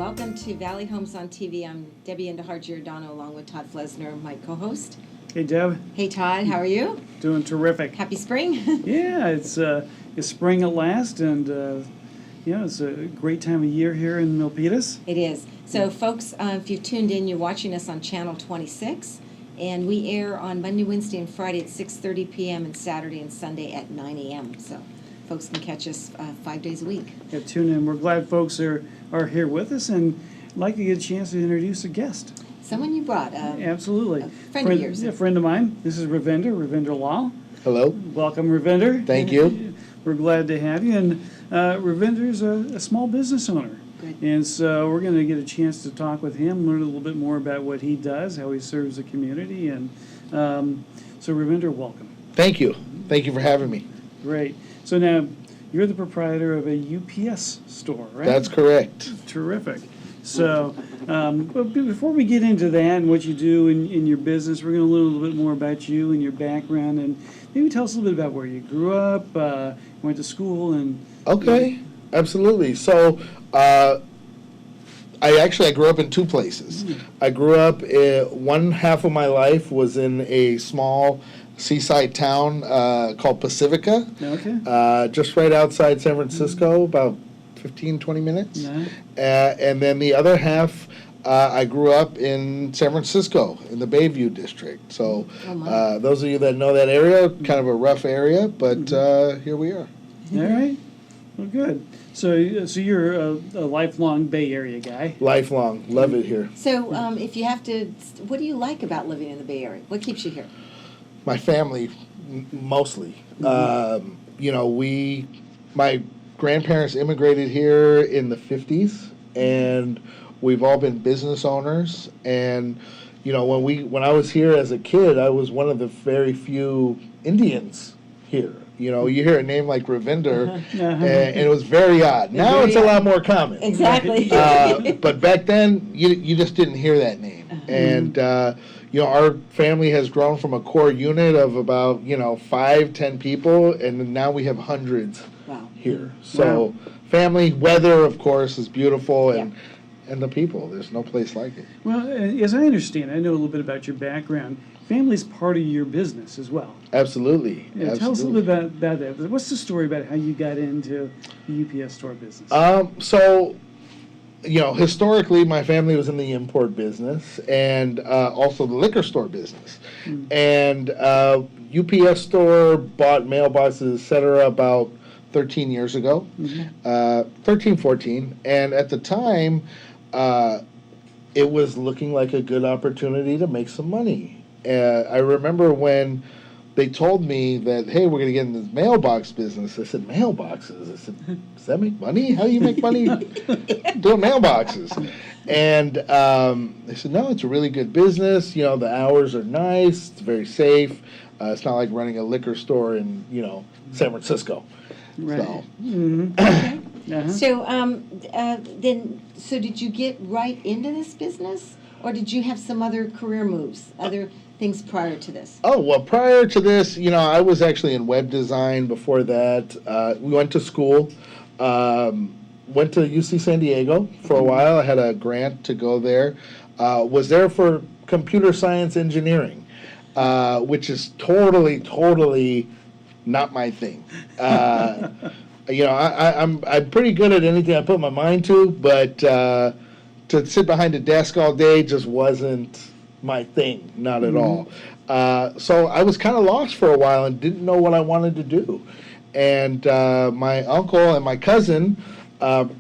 welcome to Valley Homes on TV. I'm Debbie Giordano along with Todd Flesner, my co-host. Hey, Deb. Hey, Todd, how are you? Doing terrific. Happy spring. Yeah, it's spring at last, and it's a great time of year here in Milpitas. It is. So, folks, if you've tuned in, you're watching us on Channel 26, and we air on Monday, Wednesday, and Friday at 6:30 p.m. and Saturday and Sunday at 9 a.m. So, folks can catch us 5 days a week. Yeah, tune in. We're glad folks are here with us, and I'd like to get a chance to introduce a guest. Someone you brought. Absolutely. A friend of yours. Yeah, a friend of mine. This is Ravinder Lal. Hello. Welcome, Ravinder. Thank you. We're glad to have you. And Ravinder's a small business owner. Good. And so we're going to get a chance to talk with him, learn a little bit more about what he does, how he serves the community. And so, Ravinder, welcome. Thank you. Thank you for having me. Great. So now you're the proprietor of a UPS store, right? That's correct. Terrific. So, but before we get into that and what you do in your business, we're going to learn a little bit more about you and your background, and maybe tell us a little bit about where you grew up, went to school, and... Okay, absolutely. So, I grew up in two places. I grew up, one half of my life was in a small seaside town called Pacifica, just right outside San Francisco, about 15, 20 minutes. And then the other half, I grew up in San Francisco in the Bayview district. So those of you that know that area, kind of a rough area, but here we are. All right. Well, good. So you're a lifelong Bay Area guy. Lifelong. Love it here. So if you have to, what do you like about living in the Bay Area? What keeps you here? My family, mostly. My grandparents immigrated here in the 50s, and we've all been business owners. And when I was here as a kid, I was one of the very few Indians here. You hear a name like Ravinder, and it was very odd. Now it's a lot more common. Exactly. But back then, you just didn't hear that name. And our family has grown from a core unit of about 5-10 people, and now we have hundreds. Wow. Here. So family, weather, of course, is beautiful, and the people. There's no place like it. Well, as I understand, I know a little bit about your background. Family's part of your business as well. Absolutely. Yeah, Absolutely. Tell us a little bit about that. What's the story about how you got into the UPS store business? Historically, my family was in the import business and also the liquor store business. And UPS store bought mailboxes, et cetera, about 13 years ago, 13, 14. And at the time, it was looking like a good opportunity to make some money. I remember when they told me that, hey, we're going to get in this mailbox business. I said, mailboxes? I said, does that make money? How do you make money doing mailboxes? And they said, no, it's a really good business. The hours are nice. It's very safe. It's not like running a liquor store in, San Francisco. Right. So. Okay. So did you get right into this business, or did you have some other career moves, other things prior to this? Oh, well, prior to this, I was actually in web design before that. We went to school, went to UC San Diego for a while. I had a grant to go there. Was there for computer science engineering, which is totally not my thing. I'm pretty good at anything I put my mind to, but to sit behind a desk all day just wasn't my thing, not at all. So I was kind of lost for a while and didn't know what I wanted to do. And my uncle and my cousin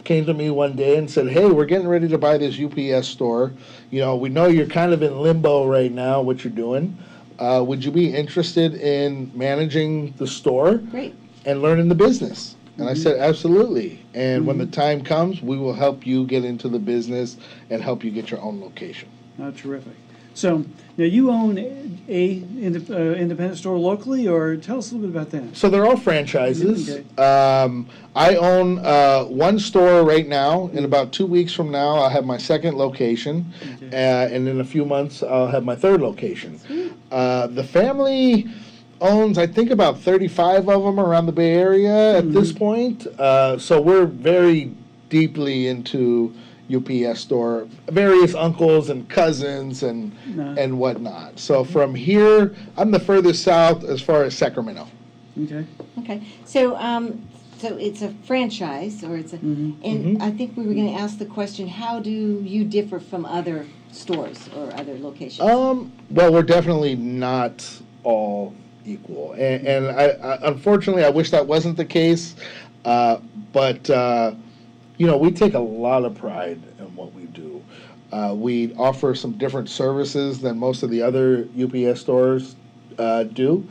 came to me one day and said, hey, we're getting ready to buy this UPS store. We know you're kind of in limbo right now, what you're doing. Would you be interested in managing the store and learning the business? And I said, absolutely. And when the time comes, we will help you get into the business and help you get your own location. Oh, terrific. So now you own a independent store locally, or tell us a little bit about that. So they're all franchises. Okay. I own one store right now. In about 2 weeks from now, I'll have my second location. And in a few months, I'll have my third location. The family owns, I think, about 35 of them around the Bay Area at this point. So we're very deeply into UPS store, various uncles and cousins and No. and whatnot. So from here, I'm the furthest south as far as Sacramento. Okay. Okay, so it's a franchise, or it's a, Mhm. and I think we were gonna ask the question, how do you differ from other stores or other locations? Well, we're definitely not all equal, and I unfortunately I wish that wasn't the case, but we take a lot of pride in what we do. We offer some different services than most of the other UPS stores do.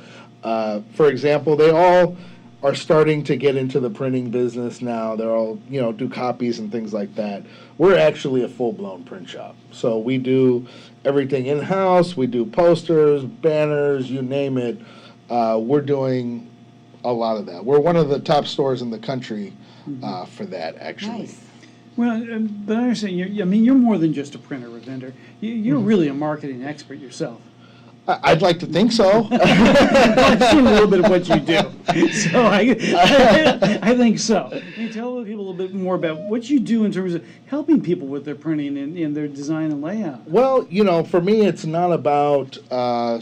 For example, they all are starting to get into the printing business now. They're all, do copies and things like that. We're actually a full-blown print shop. So we do everything in-house. We do posters, banners, you name it. We're doing a lot of that. We're one of the top stores in the country for that, actually. Nice. Well, but I understand, you're more than just a printer, Ravinder. You're really a marketing expert yourself. I'd like to think so. I've seen a little bit of what you do, so I think so. Can you tell the people a little bit more about what you do in terms of helping people with their printing and their design and layout? Well, for me, it's not about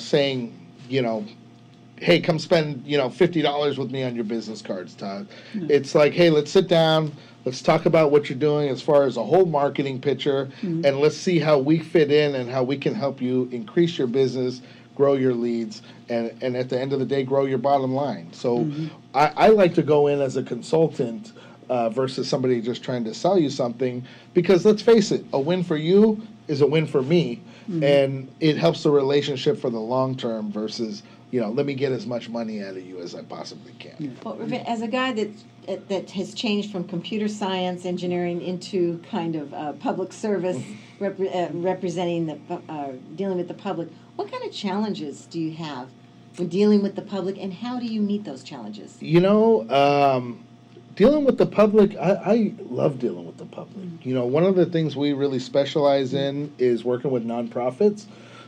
saying, hey, come spend, $50 with me on your business cards, Todd. It's like, hey, let's sit down. Let's talk about what you're doing as far as a whole marketing picture, and let's see how we fit in and how we can help you increase your business, grow your leads, and at the end of the day, grow your bottom line. So I like to go in as a consultant versus somebody just trying to sell you something, because let's face it, a win for you is a win for me, and it helps the relationship for the long term versus, let me get as much money out of you as I possibly can. Well, as a guy that has changed from computer science engineering into kind of public service, representing dealing with the public, what kind of challenges do you have when dealing with the public, and how do you meet those challenges? Dealing with the public, I love dealing with the public. One of the things we really specialize in is working with nonprofits.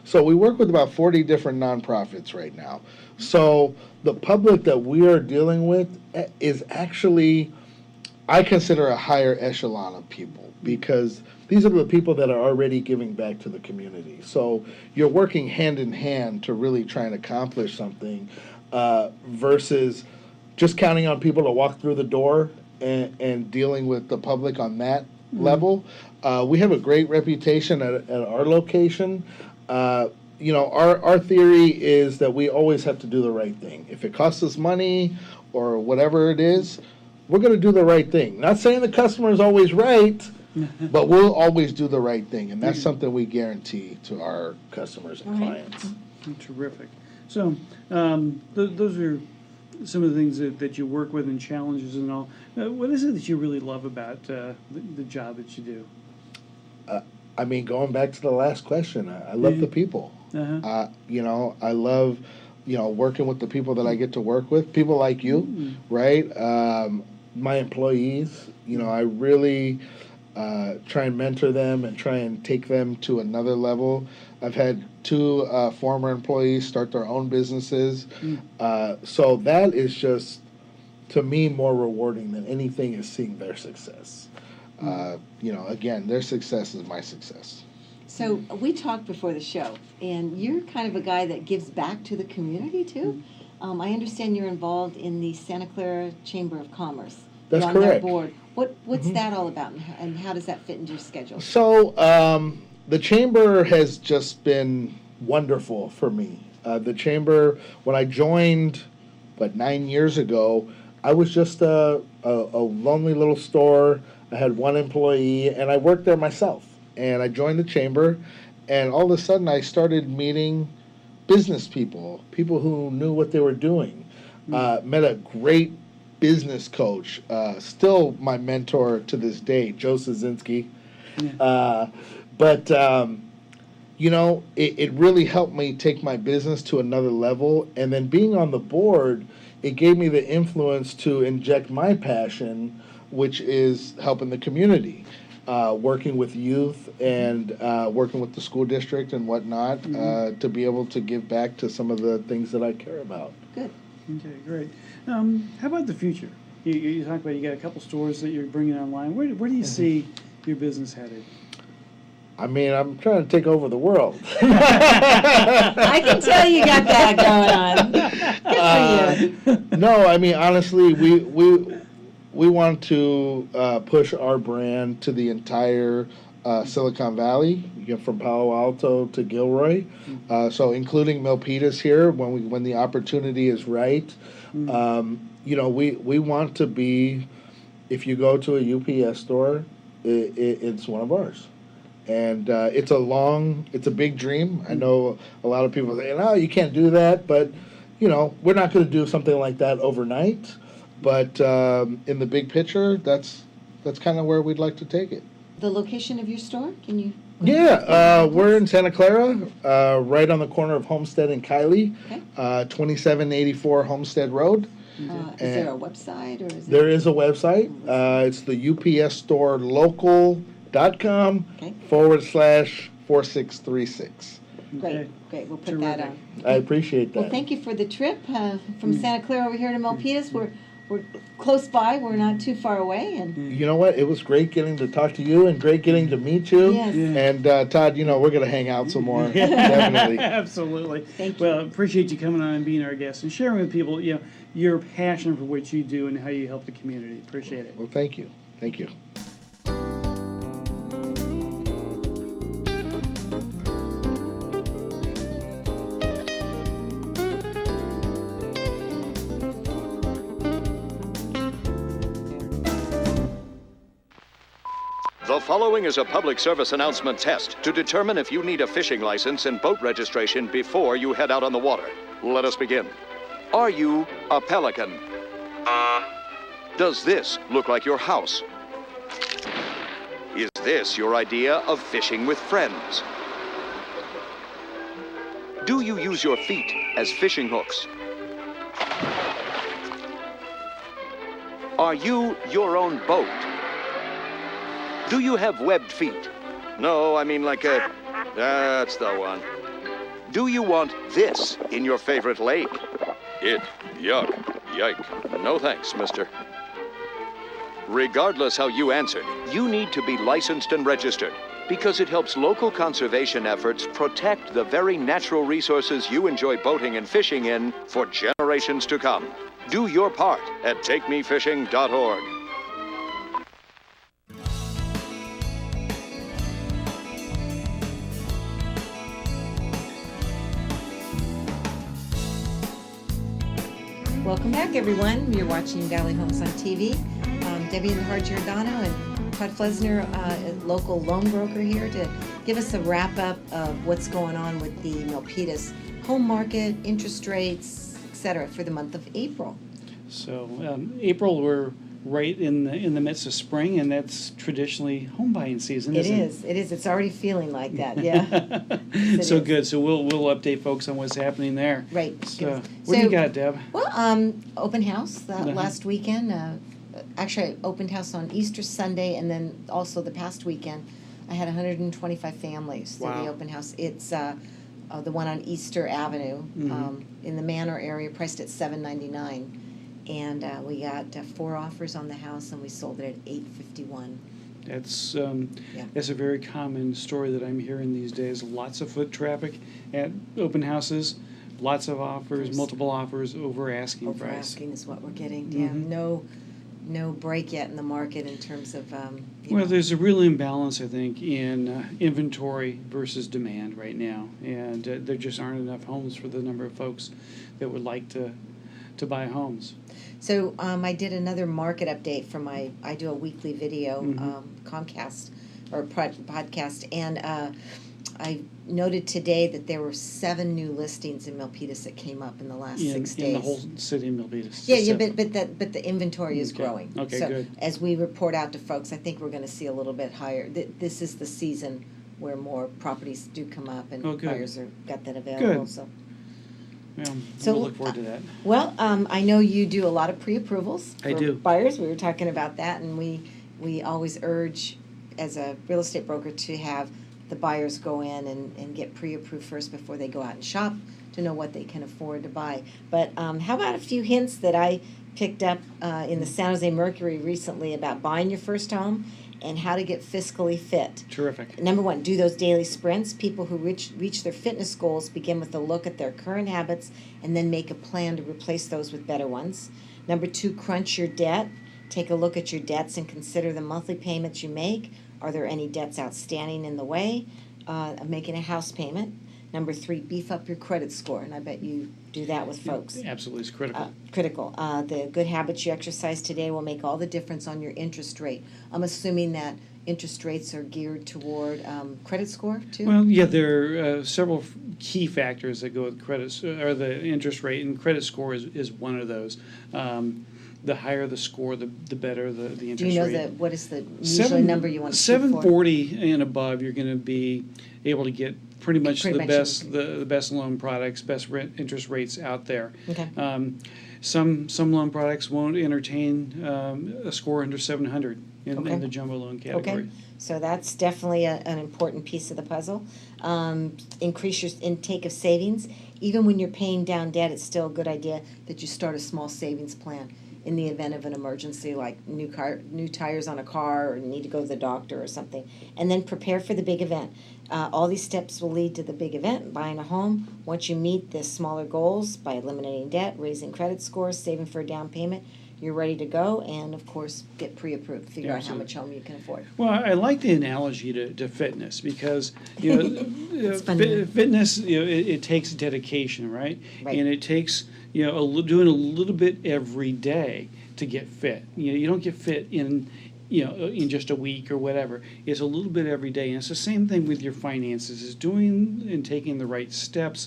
So we work with about 40 different nonprofits right now. So the public that we are dealing with is actually, I consider, a higher echelon of people, because these are the people that are already giving back to the community. So you're working hand in hand to really try and accomplish something versus just counting on people to walk through the door and dealing with the public on that level. We have a great reputation at our location. Our theory is that we always have to do the right thing. If it costs us money or whatever it is, we're going to do the right thing. Not saying the customer is always right, but we'll always do the right thing, and that's something we guarantee to our customers and clients. Terrific. So those are some of the things that you work with and challenges and all. What is it that you really love about the job that you do? Going back to the last question, I love the people. I love, working with the people that I get to work with, people like you, right? My employees, I really try and mentor them and try and take them to another level. I've had 2 former employees start their own businesses. So that is just, to me, more rewarding than anything is seeing their success. Again, their success is my success. So we talked before the show, and you're kind of a guy that gives back to the community too. I understand you're involved in the Santa Clara Chamber of Commerce. That's you're on their correct. board. What's that all about, and how does that fit into your schedule? So the chamber has just been wonderful for me. The chamber, when I joined, 9 years ago, I was just a lonely little store. I had 1 employee, and I worked there myself. And I joined the chamber, and all of a sudden I started meeting business people who knew what they were doing. Met a great business coach, still my mentor to this day, Joe Szynski. It really helped me take my business to another level. And then being on the board, it gave me the influence to inject my passion, which is helping the community, working with youth and working with the school district and whatnot, to be able to give back to some of the things that I care about. Good. Okay, great. How about the future? You talked about you got a couple stores that you're bringing online. Where do you see your business headed? I mean, I'm trying to take over the world. I can tell you got that going on. Good for you. No, I mean, honestly, we want to push our brand to the entire Silicon Valley, from Palo Alto to Gilroy, so including Milpitas here when the opportunity is right. We want to be. If you go to a UPS store, it's one of ours. And it's a big dream. I know a lot of people say, no, you can't do that. But, we're not going to do something like that overnight. But in the big picture, that's kind of where we'd like to take it. The location of your store, can you? Yeah, we're in Santa Clara, right on the corner of Homestead and Kiley, Okay. 2784 Homestead Road. Is there a website or is There is a website. It's the upsstorelocal.com Okay. /4636. Great, great. We'll put that on. I appreciate that. Well, thank you for the trip from Santa Clara over here to Milpitas. We're close by. We're not too far away, and You know what? It was great getting to talk to you and great getting to meet you. Yes. Yeah. And Todd, we're going to hang out some more. Definitely. Absolutely. Thank you. Well, appreciate you coming on and being our guest and sharing with people, your passion for what you do and how you help the community. Appreciate it. Well, thank you. Thank you. The following is a public service announcement test to determine if you need a fishing license and boat registration before you head out on the water. Let us begin. Are you a pelican? Does this look like your house? Is this your idea of fishing with friends? Do you use your feet as fishing hooks? Are you your own boat? Do you have webbed feet? No, I mean like a... That's the one. Do you want this in your favorite lake? Yuck, yike. No thanks, mister. Regardless how you answered, you need to be licensed and registered because it helps local conservation efforts protect the very natural resources you enjoy boating and fishing in for generations to come. Do your part at takemefishing.org. welcome back, everyone. You're watching Valley Homes on TV. Debbie and Giordano and Todd Flesner, a local loan broker here to give us a wrap-up of what's going on with the Milpitas home market, interest rates, etc. for the month of April. So April, we're right in the midst of spring, and that's traditionally home buying season, isn't it? It is. It's already feeling like that, yeah. It So is. good. So we'll update folks on what's happening there. Right. So what do you got, Deb? Well, open house last weekend. Actually, I opened house on Easter Sunday, and then also the past weekend, I had 125 families to Wow. the open house. It's the one on Easter Avenue in the Manor area, priced at $799, and we got 4 offers on the house, and we sold it at $851. That's that's a very common story that I'm hearing these days. Lots of foot traffic at open houses, lots of offers, multiple offers over asking Over price. asking is what we're getting. Yeah, no break yet in the market in terms of. Well, there's a real imbalance, I think, in inventory versus demand right now, and there just aren't enough homes for the number of folks that would like to buy homes. So I did another market update for I do a weekly video Comcast or podcast, and I noted today that there were 7 new listings in Milpitas that came up in the last 6 days. In the whole city of Milpitas. Yeah, but the inventory is Okay. growing. Okay, so good. as we report out to folks, I think we're going to see a little bit higher. This is the season where more properties do come up, and Oh, good. buyers are got that available. Good. So. Yeah, So, we'll look forward to that. Well, I know you do a lot of pre-approvals I for do. buyers. We were talking about that, and we always urge, as a real estate broker, to have the buyers go in and get pre-approved first before they go out and shop to know what they can afford to buy. But how about a few hints that I picked up in the San Jose Mercury recently about buying your first home and how to get fiscally fit. Terrific. Number one, do those daily sprints. People who reach their fitness goals begin with a look at their current habits and then make a plan to replace those with better ones. Number two, crunch your debt. Take a look at your debts and consider the monthly payments you make. Are there any debts outstanding in the way of making a house payment? Number three, beef up your credit score, and I bet you do that with folks. Absolutely, it's critical. Critical. The good habits you exercise today will make all the difference on your interest rate. I'm assuming that interest rates are geared toward credit score too? Well, yeah, there are several key factors that go with credit, or the interest rate, and credit score is one of those. The higher the score, the better the interest Do you know rate. what is the usually number you want to shoot for? 740 and above, you're going to be able to get pretty much Pretty the much best the best loan products, best interest rates out there. Okay. Some loan products won't entertain a score under 700 in Okay. the jumbo loan category. Okay, so that's definitely an important piece of the puzzle. Increase your intake of savings. Even when you're paying down debt, it's still a good idea that you start a small savings plan in the event of an emergency, like new tires on a car, or need to go to the doctor or something. And then prepare for the big event. All these steps will lead to the big event, buying a home. Once you meet the smaller goals by eliminating debt, raising credit scores, saving for a down payment, you're ready to go, and of course, get pre-approved, figure out how Absolutely. much home you can afford. Well, I like the analogy to fitness because It's fun. fitness it takes dedication, right? Right. And it takes doing a little bit every day to get fit. You don't get fit in just a week or whatever. It's a little bit every day, and it's the same thing with your finances. Is doing and taking the right steps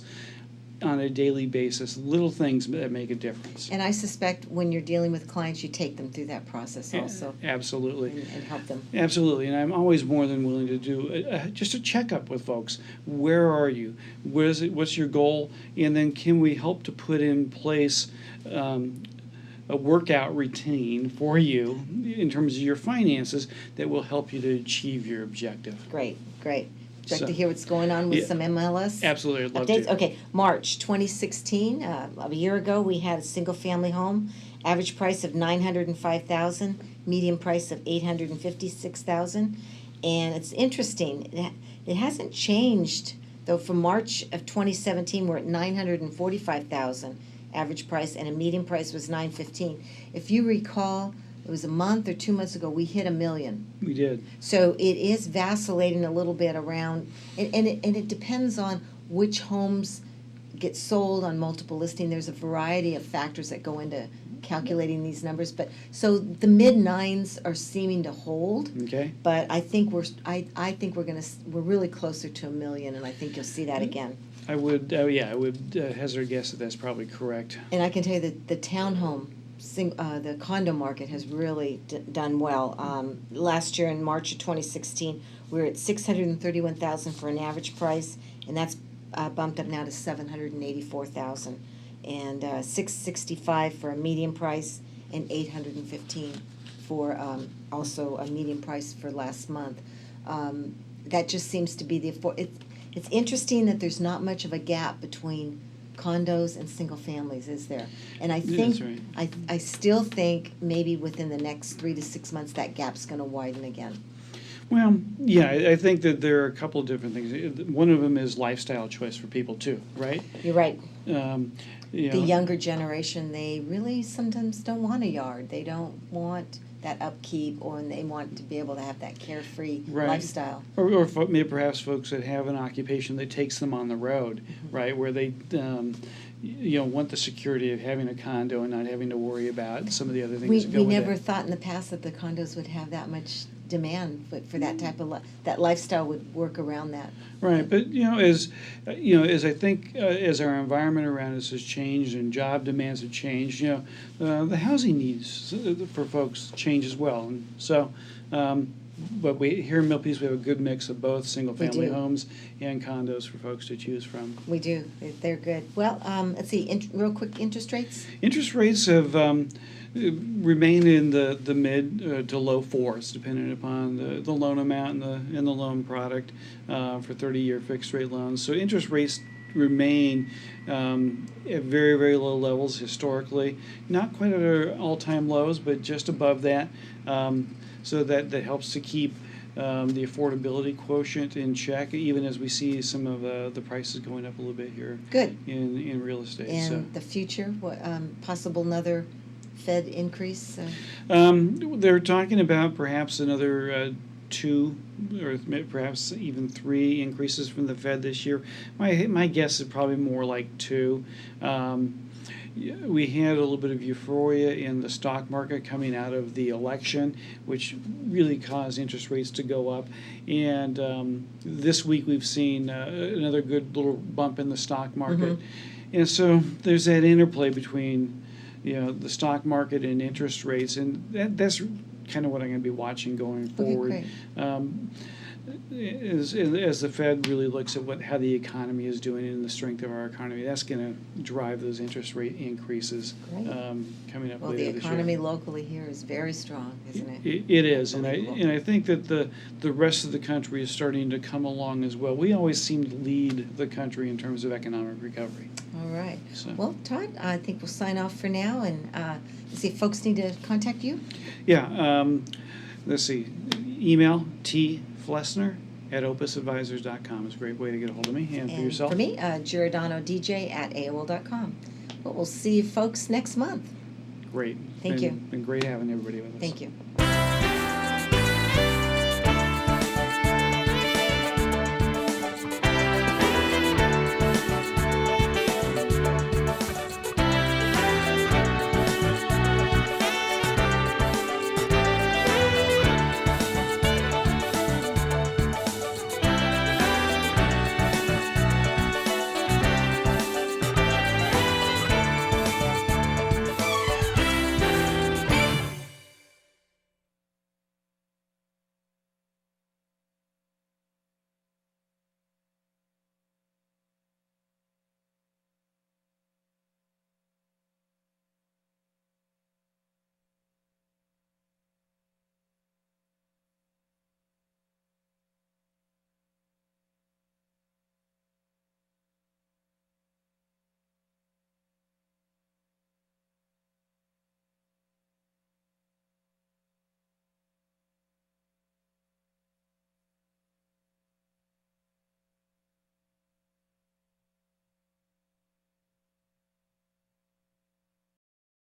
on a daily basis, little things that make a difference. And I suspect when you're dealing with clients, you take them through that process also. Absolutely. And help them. Absolutely, and I'm always more than willing to do just a checkup with folks. Where are you? What's your goal? And then can we help to put in place a workout routine for you in terms of your finances that will help you to achieve your objective? Great, great. Would you like So- to hear what's going on with Yeah. some MLS? Absolutely, I'd love Updates? to. Okay, March 2016, a year ago, we had a single-family home, average price of $905,000, median price of $856,000, and it's interesting, it hasn't changed, though from March of 2017, we're at $945,000 average price, and a median price was $915,000. If you recall, it was a month or 2 months ago, we hit $1 million. We did. So it is vacillating a little bit around, and it depends on which homes get sold on multiple listing. There's a variety of factors that go into calculating these numbers, but so the mid-nines are seeming to hold. Okay. But I think we're really closer to $1 million, and I think you'll see that again. I would hazard a guess that that's probably correct. And I can tell you that the townhome, the condo market has really done well. Last year in March of 2016, we were at $631,000 for an average price, and that's bumped up now to $784,000, and $665 for a median price, and $815 for also a median price for last month. That just seems to be it's interesting that there's not much of a gap between condos and single families, is there? And I think, That's right. I still think maybe within the next 3 to 6 months, that gap's gonna widen again. Well, yeah, I think that there are a couple of different things. One of them is lifestyle choice for people too, right? You're right. You The know, younger generation, they really sometimes don't want a yard. They don't want that upkeep, or they want to be able to have that carefree Right. lifestyle. or maybe perhaps folks that have an occupation that takes them on the road, right, where they want the security of having a condo and not having to worry about some of the other things We that go with never it. thought in the past that the condos would have that much demand, but for that type of, that lifestyle would work around that. Right, but as I think as our environment around us has changed and job demands have changed, the housing needs for folks change as well, and so. But here in Milpitas, we have a good mix of both single-family do. homes and condos for folks to choose from. We do. They're good. Well, let's see, real quick, interest rates? Interest rates have remained in the mid to low fours, depending upon the loan amount and the loan product for 30-year fixed-rate loans. So interest rates remain at very, very low levels historically. Not quite at our all-time lows, but just above that. So that helps to keep the affordability quotient in check, even as we see some of the prices going up a little bit here Good. in real estate. And the future, what, possible another Fed increase? They're talking about perhaps another 2 or perhaps even 3 increases from the Fed this year. My guess is probably more like 2. We had a little bit of euphoria in the stock market coming out of the election, which really caused interest rates to go up. And this week we've seen another good little bump in the stock market. And so there's that interplay between, the stock market and interest rates, and that's kind of what I'm going to be watching going forward. As the Fed really looks at how the economy is doing and the strength of our economy, that's going to drive those interest rate increases coming up Well, later the this economy year. locally here is very strong, isn't it? It is, and Unbelievable. I think that the rest of the country is starting to come along as well. We always seem to lead the country in terms of economic recovery. All right. So. Well, Todd, I think we'll sign off for now, and see if folks need to contact you. Yeah, let's see. Email tflesner@opusadvisors.com is a great way to get a hold of me. And for yourself? For me, Giordano DJ at AOL.com. But we'll see you folks next month. Great. Thank you. Been great having everybody with us. Thank you.